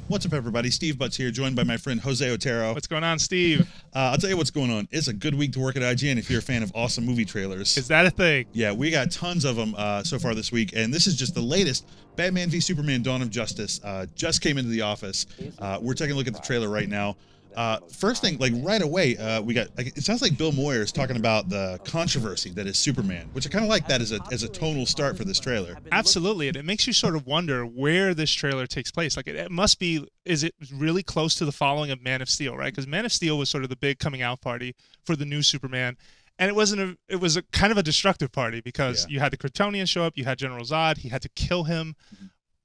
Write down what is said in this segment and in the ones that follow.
What's up, everybody? Steve Butts here, joined by my friend Jose Otero. What's going on, Steve? I'll tell you what's going on. It's a good week to work at IGN if you're a fan of awesome movie trailers. Is that a thing? Yeah, we got tons of them so far this week, and this is just the latest. Batman v Superman: Dawn of Justice just came into the office. We're taking a look at the trailer right now. First thing, like right away, we got. It sounds like Bill Moyer is talking about the controversy that is Superman, which I kind of like that as a tonal start for this trailer. Absolutely, and it makes you sort of wonder where this trailer takes place. Like it must be. Is it really close to the following of Man of Steel, right? Because Man of Steel was sort of the big coming out party for the new Superman. And it wasn't. It was a kind of a destructive party because you had the Kryptonians show up, you had General Zod, he had to kill him.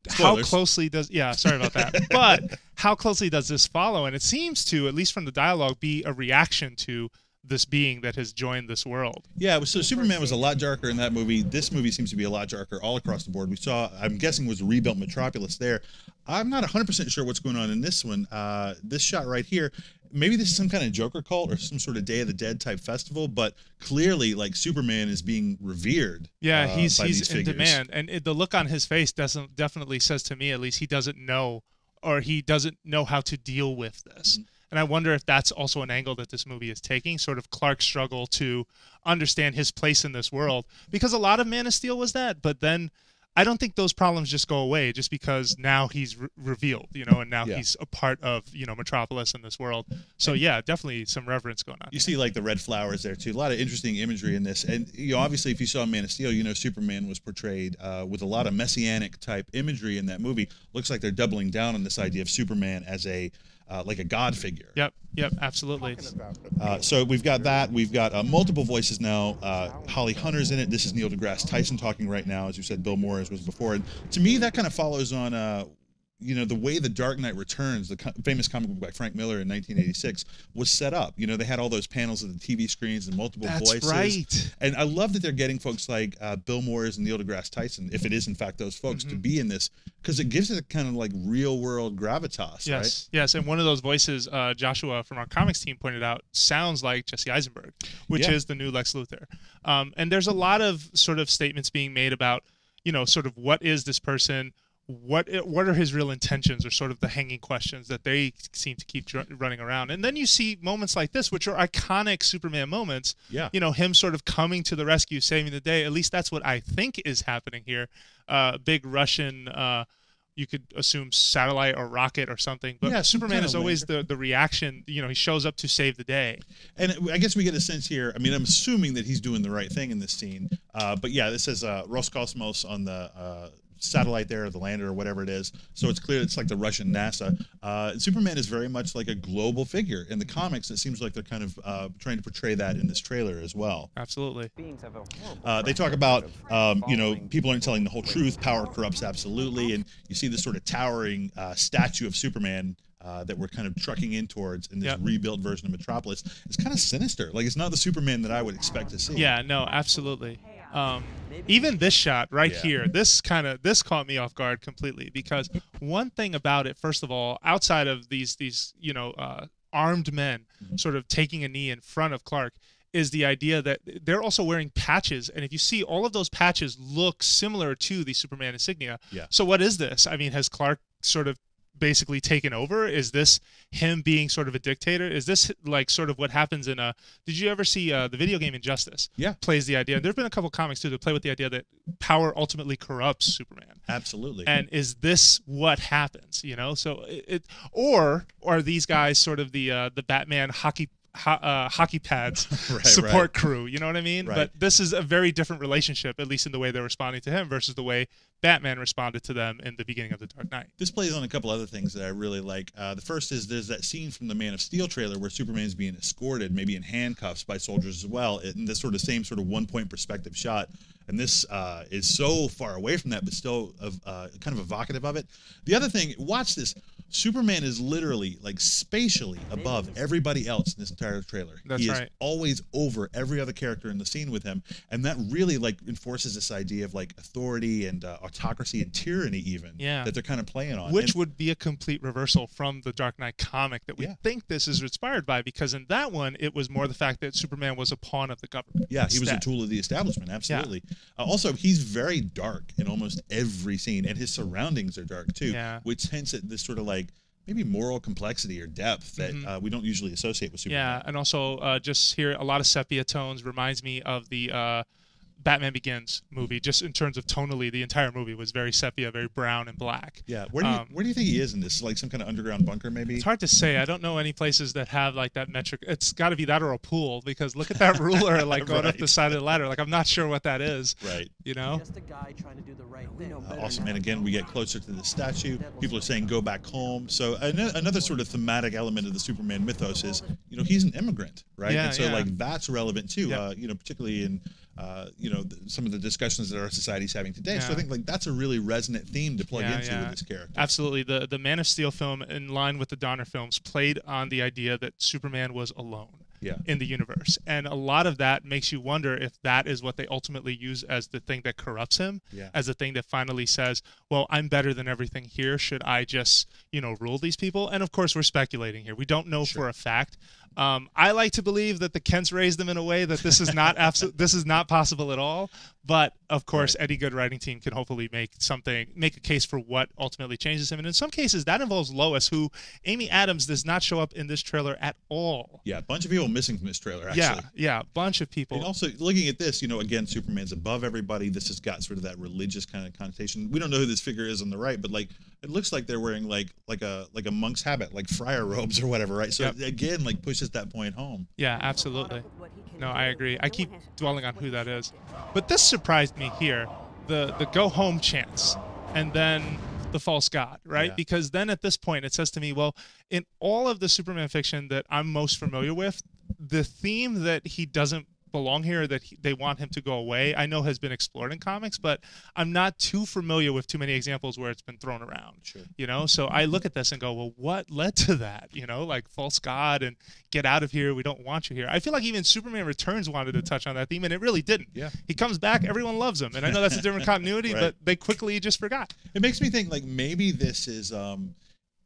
Spoilers. How closely does sorry about that, but how closely does this follow? And it seems to, at least from the dialogue, be a reaction to this being that has joined this world. Yeah, so Superman was a lot darker in that movie. This movie seems to be a lot darker all across the board. We saw, I'm guessing, was a rebuilt Metropolis there. I'm not 100% sure what's going on in this one. This shot right here, maybe this is some kind of Joker cult or some sort of Day of the Dead type festival, but clearly, like, Superman is being revered. Yeah, he's in demand, and the look on his face definitely says to me, at least, he doesn't know, or he doesn't know how to deal with this. Mm-hmm. And I wonder if that's also an angle that this movie is taking, sort of Clark's struggle to understand his place in this world, because a lot of Man of Steel was that, but then I don't think those problems just go away just because now he's revealed, and now he's a part of, Metropolis in this world. So yeah, definitely some reverence going on. You see like the red flowers there too. A lot of interesting imagery in this. And obviously if you saw Man of Steel, Superman was portrayed with a lot of messianic type imagery in that movie. Looks like they're doubling down on this idea of Superman as a like a god figure. Yep, absolutely. So we've got that. We've got multiple voices now. Holly Hunter's in it. This is Neil deGrasse Tyson talking right now. As you said, Bill Moyers was before. And to me, that kind of follows on, the way The Dark Knight Returns, the famous comic book by Frank Miller in 1986, was set up. They had all those panels of the TV screens and multiple voices. That's right. And I love that they're getting folks like Bill Moyers and Neil deGrasse Tyson, if it is in fact those folks, to be in this, because it gives it a kind of like real world gravitas, right? Yes, and one of those voices, Joshua from our comics team pointed out, sounds like Jesse Eisenberg, which is the new Lex Luthor. And there's a lot of sort of statements being made about, sort of what is this person, what are his real intentions, or sort of the hanging questions that they seem to keep running around. And then you see moments like this, which are iconic Superman moments. Him sort of coming to the rescue, saving the day. At least that's what I think is happening here. Big Russian, you could assume satellite or rocket or something, but Superman is always the reaction. He shows up to save the day. And I guess we get a sense here. I mean, I'm assuming that he's doing the right thing in this scene. But yeah, this says Roscosmos on the satellite there, or the lander, or whatever it is. So it's clear it's like the Russian NASA. Superman is very much like a global figure. In the comics, it seems like they're kind of trying to portray that in this trailer as well. Absolutely. They talk about, people aren't telling the whole truth. Power corrupts absolutely. And you see this sort of towering statue of Superman that we're kind of trucking in towards in this rebuilt version of Metropolis. It's kind of sinister. Like, it's not the Superman that I would expect to see. Yeah, no, absolutely. Even this shot right here, this caught me off guard completely, because one thing about it, first of all, outside of these armed men sort of taking a knee in front of Clark, is the idea that they're also wearing patches. And if you see, all of those patches look similar to the Superman insignia. So what is this? I mean, has Clark sort of basically taken over? Is this him being sort of a dictator? Is this like sort of what happens in did you ever see the video game Injustice? Plays the idea. There've been a couple comics too that play with the idea that power ultimately corrupts Superman. Absolutely. And is this what happens? So or are these guys sort of the Batman hockey pads support crew, you know what I mean? But this is a very different relationship, at least in the way they're responding to him versus the way Batman responded to them in the beginning of The Dark Knight. This plays on a couple other things that I really like. The first is there's that scene from the Man of Steel trailer where Superman's being escorted, maybe in handcuffs, by soldiers as well, in this sort of same sort of one-point perspective shot. And this is so far away from that, but still kind of evocative of it. The other thing, watch this. Superman is literally, like, spatially above everybody else in this entire trailer. That's he is always over every other character in the scene with him, and that really, like, enforces this idea of, like, authority and autocracy and tyranny even that they're kind of playing on. Which would be a complete reversal from the Dark Knight comic that we think this is inspired by, because in that one, it was more the fact that Superman was a pawn of the government. Yeah, he was a tool of the establishment, absolutely. Also, he's very dark in almost every scene, and his surroundings are dark too, which hints at this sort of like maybe moral complexity or depth that we don't usually associate with Superman. Yeah, and also just here a lot of sepia tones reminds me of the Batman Begins movie. Just in terms of tonally, the entire movie was very sepia, very brown and black. Yeah, where do you think he is in this? Like some kind of underground bunker, maybe? It's hard to say. I don't know any places that have like that metric. It's got to be that or a pool, because look at that ruler like going up the side of the ladder. Like I'm not sure what that is. Right. You know. Just a guy trying to do the right thing. Awesome. And again, we get closer to the statue. People are saying go back home. So another sort of thematic element of the Superman mythos is, you know, he's an immigrant, right? Yeah, and so yeah. like that's relevant too. Yep. You know, particularly in you know, some of the discussions that our society's having today. Yeah. So I think like that's a really resonant theme to plug into with this character. Absolutely. The Man of Steel film, in line with the Donner films, played on the idea that Superman was alone. In the universe, and a lot of that makes you wonder if that is what they ultimately use as the thing that corrupts him, as the thing that finally says, well, I'm better than everything here, should I just, you know, rule these people? And of course we're speculating here, we don't know for a fact. I like to believe that the Kents raised them in a way that this is not this is not possible at all, but of course any good writing team can hopefully make a case for what ultimately changes him, and in some cases that involves Lois, who Amy Adams does not show up in this trailer at all. Yeah, a bunch of people missing from this trailer, actually. Yeah, a bunch of people. And also, looking at this, you know, again, Superman's above everybody. This has got sort of that religious kind of connotation. We don't know who this figure is on the right, but like it looks like they're wearing like a monk's habit, like friar robes or whatever, right? So again, like pushes that point home. Yeah, absolutely. No, I agree. I keep dwelling on who that is, but this surprised me here. The go home chants, and then the false god, right? Because then at this point it says to me, well, in all of the Superman fiction that I'm most familiar with, the theme that he doesn't belong here, that they want him to go away, I know has been explored in comics, but I'm not too familiar with too many examples where it's been thrown around. You know, so I look at this and go, well, what led to that? You know, like false god and get out of here, we don't want you here. I feel like even Superman Returns wanted to touch on that theme, and it really didn't. He comes back, everyone loves him, and I know that's a different continuity, but they quickly just forgot. It makes me think like maybe this is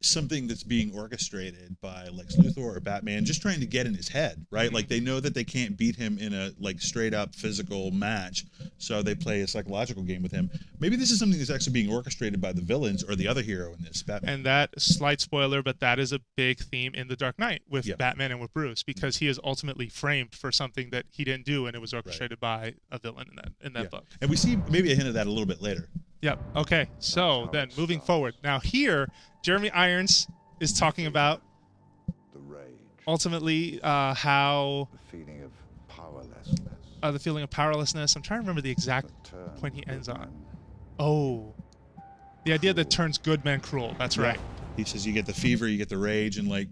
something that's being orchestrated by Lex Luthor or Batman, just trying to get in his head, right? Like they know that they can't beat him in a like straight up physical match, so they play a psychological game with him. Maybe this is something that's actually being orchestrated by the villains or the other hero in this, Batman. And that, slight spoiler, but that is a big theme in The Dark Knight with Batman and with Bruce, because he is ultimately framed for something that he didn't do, and it was orchestrated by a villain in that book. And we see maybe a hint of that a little bit later. Yep. Okay. So then moving forward. Now here, Jeremy Irons is talking about the rage, ultimately how the feeling of powerlessness. The feeling of powerlessness. I'm trying to remember the exact point he ends on. Oh, the idea that turns good men cruel. That's right. He says you get the fever, you get the rage, and like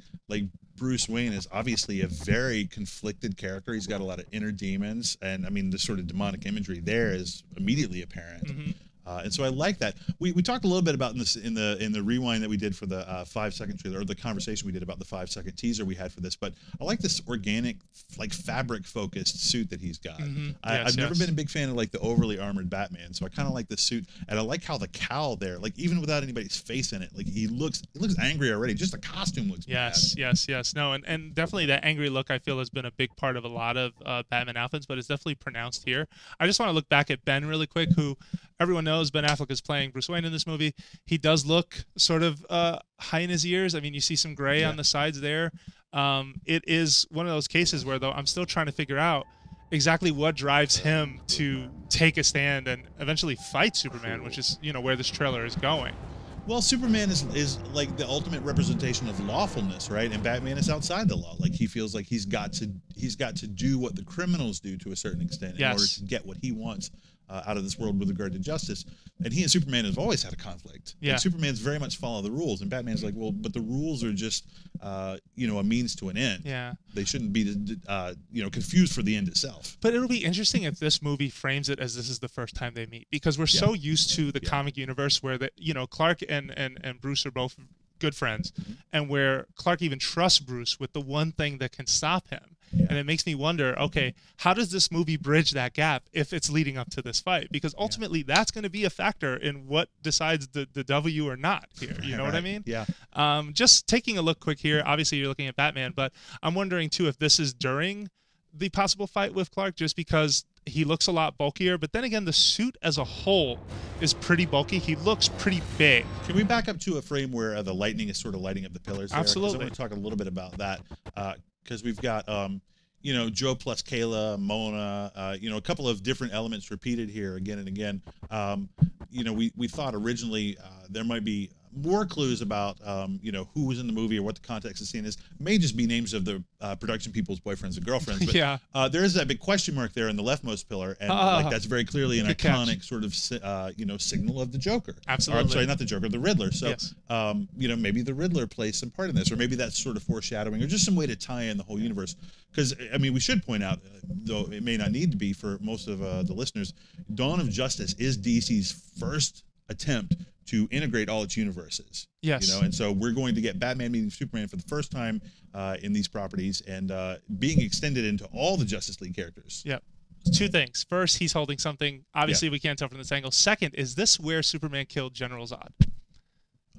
Bruce Wayne is obviously a very conflicted character. He's got a lot of inner demons, and I mean the sort of demonic imagery there is immediately apparent. And so I like that. We talked a little bit about this in the rewind that we did for the 5-second trailer, or the conversation we did about the 5-second teaser we had for this. But I like this organic, like fabric focused suit that he's got. I've never been a big fan of like the overly armored Batman, so I kind of like the suit, and I like how the cowl there, like even without anybody's face in it, like he looks angry already. Just the costume looks bad. Yes. No, and definitely that angry look I feel has been a big part of a lot of Batman outfits, but it's definitely pronounced here. I just want to look back at Ben really quick, who everyone knows Ben Affleck is playing Bruce Wayne in this movie. He does look sort of high in his ears. I mean, you see some gray on the sides there. It is one of those cases where, though, I'm still trying to figure out exactly what drives him to take a stand and eventually fight Superman, which is, you know, where this trailer is going. Well, Superman is like the ultimate representation of lawfulness, right? And Batman is outside the law. Like he feels like he's got to do what the criminals do to a certain extent in order to get what he wants out of this world with regard to justice. And he and Superman have always had a conflict. And Superman's very much follow the rules, and Batman's like, well, but the rules are just you know, a means to an end. They shouldn't be you know, confused for the end itself. But it'll be interesting if this movie frames it as this is the first time they meet, because we're so used to the comic universe where you know, Clark and Bruce are both good friends, and where Clark even trusts Bruce with the one thing that can stop him. And it makes me wonder, okay, how does this movie bridge that gap if it's leading up to this fight? Because ultimately that's going to be a factor in what decides the W or not here. You know what I mean? Just taking a look quick here, obviously you're looking at Batman, but I'm wondering too if this is during the possible fight with Clark, just because he looks a lot bulkier, but then again, the suit as a whole is pretty bulky. He looks pretty big. Can we back up to a frame where the lightning is sort of lighting up the pillars there? 'Cause Absolutely. I want to talk a little bit about that because we've got, you know, Joe plus Kayla, Mona, you know, a couple of different elements repeated here again and again. You know, we thought originally there might be more clues about, you know, who was in the movie or what the context of the scene is. May just be names of the production people's boyfriends and girlfriends. But, Yeah. there is that big question mark there in the leftmost pillar, and like that's very clearly an good catch. iconic sort of, you know, signal of the Joker. Or, Absolutely. I'm sorry, not the Joker, the Riddler. So, Yes. you know, maybe the Riddler plays some part in this, or maybe that's sort of foreshadowing, or just some way to tie in the whole universe. Because I mean, we should point out, though it may not need to be for most of the listeners, Dawn of Justice is DC's first attempt to integrate all its universes. Yes. You know, and so we're going to get Batman meeting Superman for the first time in these properties, and being extended into all the Justice League characters. Yep. Two things. First, he's holding something. Obviously, we can't tell from this angle. Second, is this where Superman killed General Zod?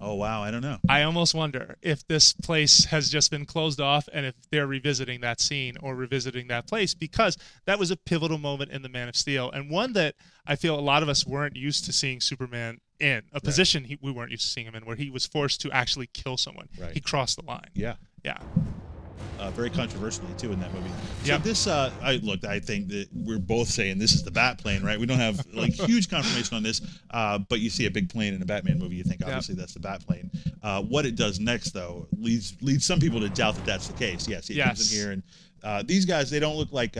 Oh wow, I don't know. I almost wonder if this place has just been closed off and if they're revisiting that scene or revisiting that place, because that was a pivotal moment in the Man of Steel, and one that I feel a lot of us weren't used to seeing Superman in, a position we weren't used to seeing him in, where he was forced to actually kill someone. Right. He crossed the line. Yeah. Yeah. Very controversially too in that movie. So Yep. this, I think that we're both saying this is the Batplane, right? We don't have like huge confirmation on this, but you see a big plane in a Batman movie, you think obviously that's the Batplane. What it does next, though, leads some people to doubt that that's the case. Yes, it comes in here, and these guys, they don't look like,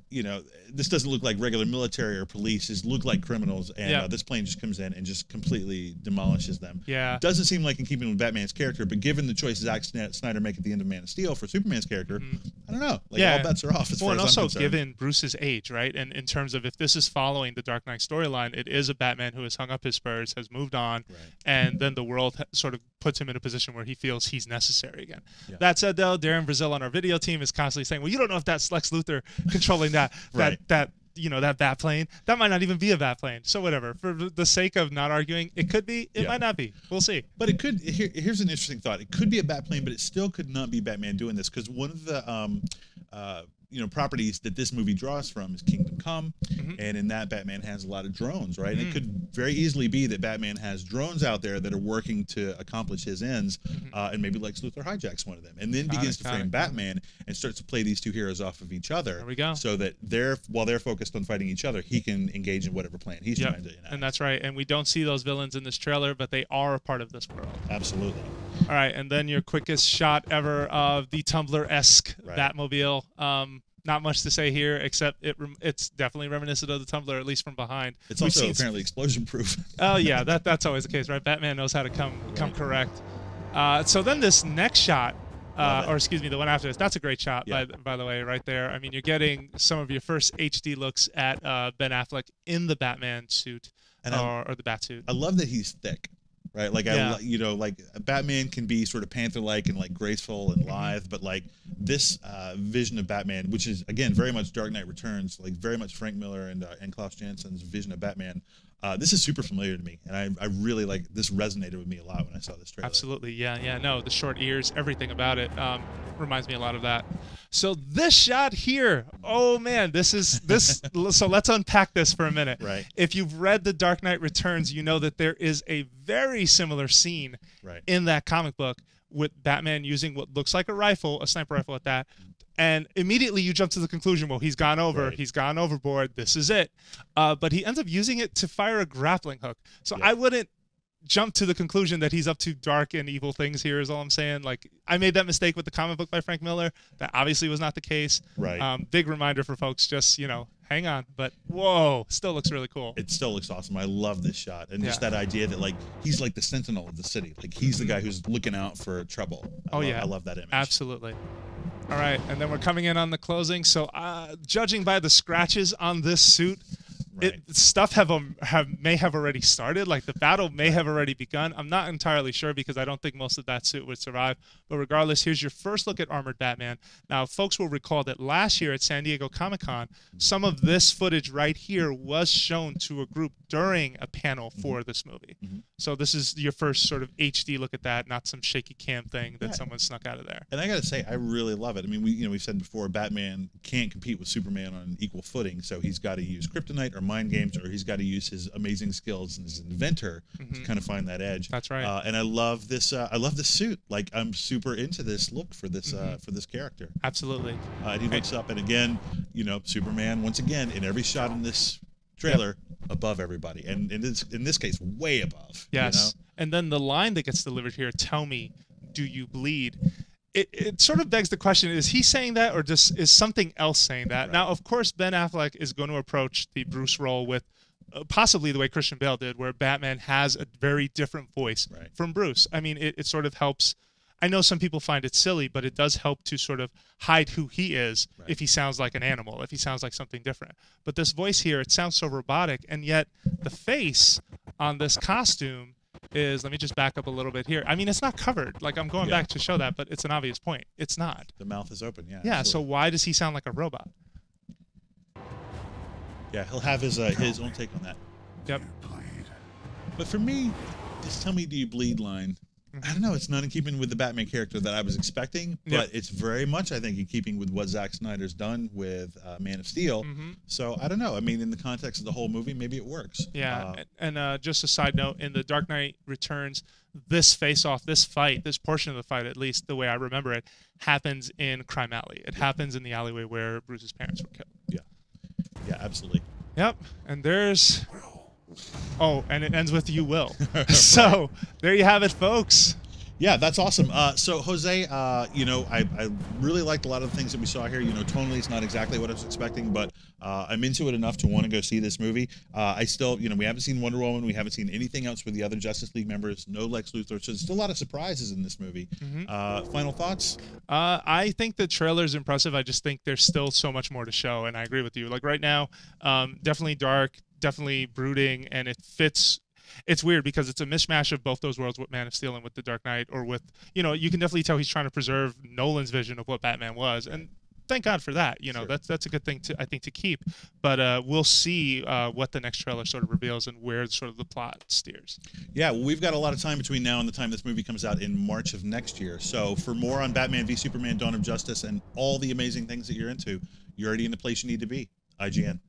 you know, this doesn't look like regular military or police. It look like criminals, and this plane just comes in and just completely demolishes them. Yeah. Doesn't seem like in keeping with Batman's character, but given the choices Zack Snyder make at the end of Man of Steel for Superman's character, I don't know. Like, all bets are off as far and as also I'm concerned. given Bruce's age, right? And in terms of if this is following the Dark Knight storyline, it is a Batman who has hung up his spurs, has moved on, and then the world sort of puts him in a position where he feels he's necessary again. Yeah. That said, though, Darren Brazil on our video team is constantly saying, well, you don't know if that's Lex Luthor controlling that you know, that Batplane. That might not even be a Batplane. So whatever. For the sake of not arguing, it could be. It might not be. We'll see. But it could. Here's an interesting thought. It could be a Batplane, but it still could not be Batman doing this, because one of the you know, properties that this movie draws from is Kingdom Come, and in that Batman has a lot of drones, right? And it could very easily be that Batman has drones out there that are working to accomplish his ends, and maybe Lex Luthor hijacks one of them, and then begins to frame Batman and starts to play these two heroes off of each other. There we go. So that while they're focused on fighting each other, he can engage in whatever plan he's trying to enact. And that's right. And we don't see those villains in this trailer, but they are a part of this world. Absolutely. All right, and then your quickest shot ever of the Tumblr-esque Batmobile. Not much to say here, except it's definitely reminiscent of the Tumbler, at least from behind. It's also apparently explosion-proof. Oh yeah, that's always the case, right? Batman knows how to come correct. So then this next shot, or excuse me, the one after this, that's a great shot, by the way, right there. I mean, you're getting some of your first HD looks at Ben Affleck in the Batman suit, or the bat suit. I love that he's thick. Right, like you know, like Batman can be sort of panther-like and like graceful and lithe, but like this vision of Batman, which is again very much Dark Knight Returns, like very much Frank Miller and Klaus Jansson's vision of Batman. This is super familiar to me, and I really like this. Resonated with me a lot when I saw this trailer. Absolutely, yeah, no, the short ears, everything about it reminds me a lot of that. So this shot here, oh man, this. So let's unpack this for a minute. Right. If you've read The Dark Knight Returns, you know that there is a very similar scene in that comic book with Batman using what looks like a rifle, a sniper rifle at that. And immediately you jump to the conclusion, well, he's gone over, he's gone overboard, this is it. But he ends up using it to fire a grappling hook. So I wouldn't jump to the conclusion that he's up to dark and evil things here, is all I'm saying. Like, I made that mistake with the comic book by Frank Miller. That obviously was not the case. Right. Big reminder for folks, just, you know, hang on. But whoa, still looks really cool. It still looks awesome. I love this shot. And just that idea that like he's like the sentinel of the city. Like he's the guy who's looking out for trouble. I love that image. Absolutely. All right, and then we're coming in on the closing. So judging by the scratches on this suit, Right. Stuff may have already started. Like the battle may have already begun. I'm not entirely sure because I don't think most of that suit would survive. But regardless, here's your first look at Armored Batman. Now, folks will recall that last year at San Diego Comic-Con, some of this footage right here was shown to a group during a panel for this movie. So this is your first sort of HD look at that, not some shaky cam thing that someone snuck out of there. And I got to say, I really love it. I mean, we've said before, Batman can't compete with Superman on an equal footing, so he's got to use kryptonite or mind games, or he's got to use his amazing skills as an inventor to kind of find that edge. That's right. And I love this. I love this suit. Like, I'm super into this look for this character. Absolutely. And he looks up, and again, you know, Superman once again in every shot in this trailer above everybody, and in this case, way above. Yes. You know? And then the line that gets delivered here, "Tell me, do you bleed?" It sort of begs the question, is he saying that, or is something else saying that? Right. Now, of course, Ben Affleck is going to approach the Bruce role with possibly the way Christian Bale did, where Batman has a very different voice from Bruce. I mean, it sort of helps. I know some people find it silly, but it does help to sort of hide who he is if he sounds like an animal, if he sounds like something different. But this voice here, it sounds so robotic, and yet the face on this costume is, let me just back up a little bit here. I mean, it's not covered. Like, I'm going back to show that, but it's an obvious point. It's not. The mouth is open, yeah. Yeah, absolutely. so why does he sound like a robot? Yeah, he'll have his own take on that. Yep. But for me, this "tell me do you bleed" line, I don't know, it's not in keeping with the Batman character that I was expecting, but it's very much, I think, in keeping with what Zack Snyder's done with Man of Steel. So I don't know. I mean, in the context of the whole movie, maybe it works. Yeah, and just a side note, in The Dark Knight Returns, this face-off, this fight, this portion of the fight, at least the way I remember it, happens in Crime Alley. It happens in the alleyway where Bruce's parents were killed. Yeah, absolutely. Yep, and there's... Oh, and it ends with "you will." So there you have it, folks. Yeah, that's awesome. So Jose, you know, I really liked a lot of the things that we saw here. You know, tonally it's not exactly what I was expecting, but I'm into it enough to want to go see this movie. I still, you know, we haven't seen Wonder Woman, we haven't seen anything else with the other Justice League members, no Lex Luthor, so there's still a lot of surprises in this movie. Final thoughts? I think the trailer is impressive. I just think there's still so much more to show, and I agree with you. Like right now, definitely dark, definitely brooding, and it fits. It's weird because it's a mishmash of both those worlds with Man of Steel and with The Dark Knight, or with, you know, you can definitely tell he's trying to preserve Nolan's vision of what Batman was, and thank God for that. You know, that's a good thing to, I think, to keep. But we'll see what the next trailer sort of reveals and where sort of the plot steers. Yeah, well, we've got a lot of time between now and the time this movie comes out in March of next year. So for more on Batman v Superman: Dawn of Justice and all the amazing things that you're into, you're already in the place you need to be. IGN.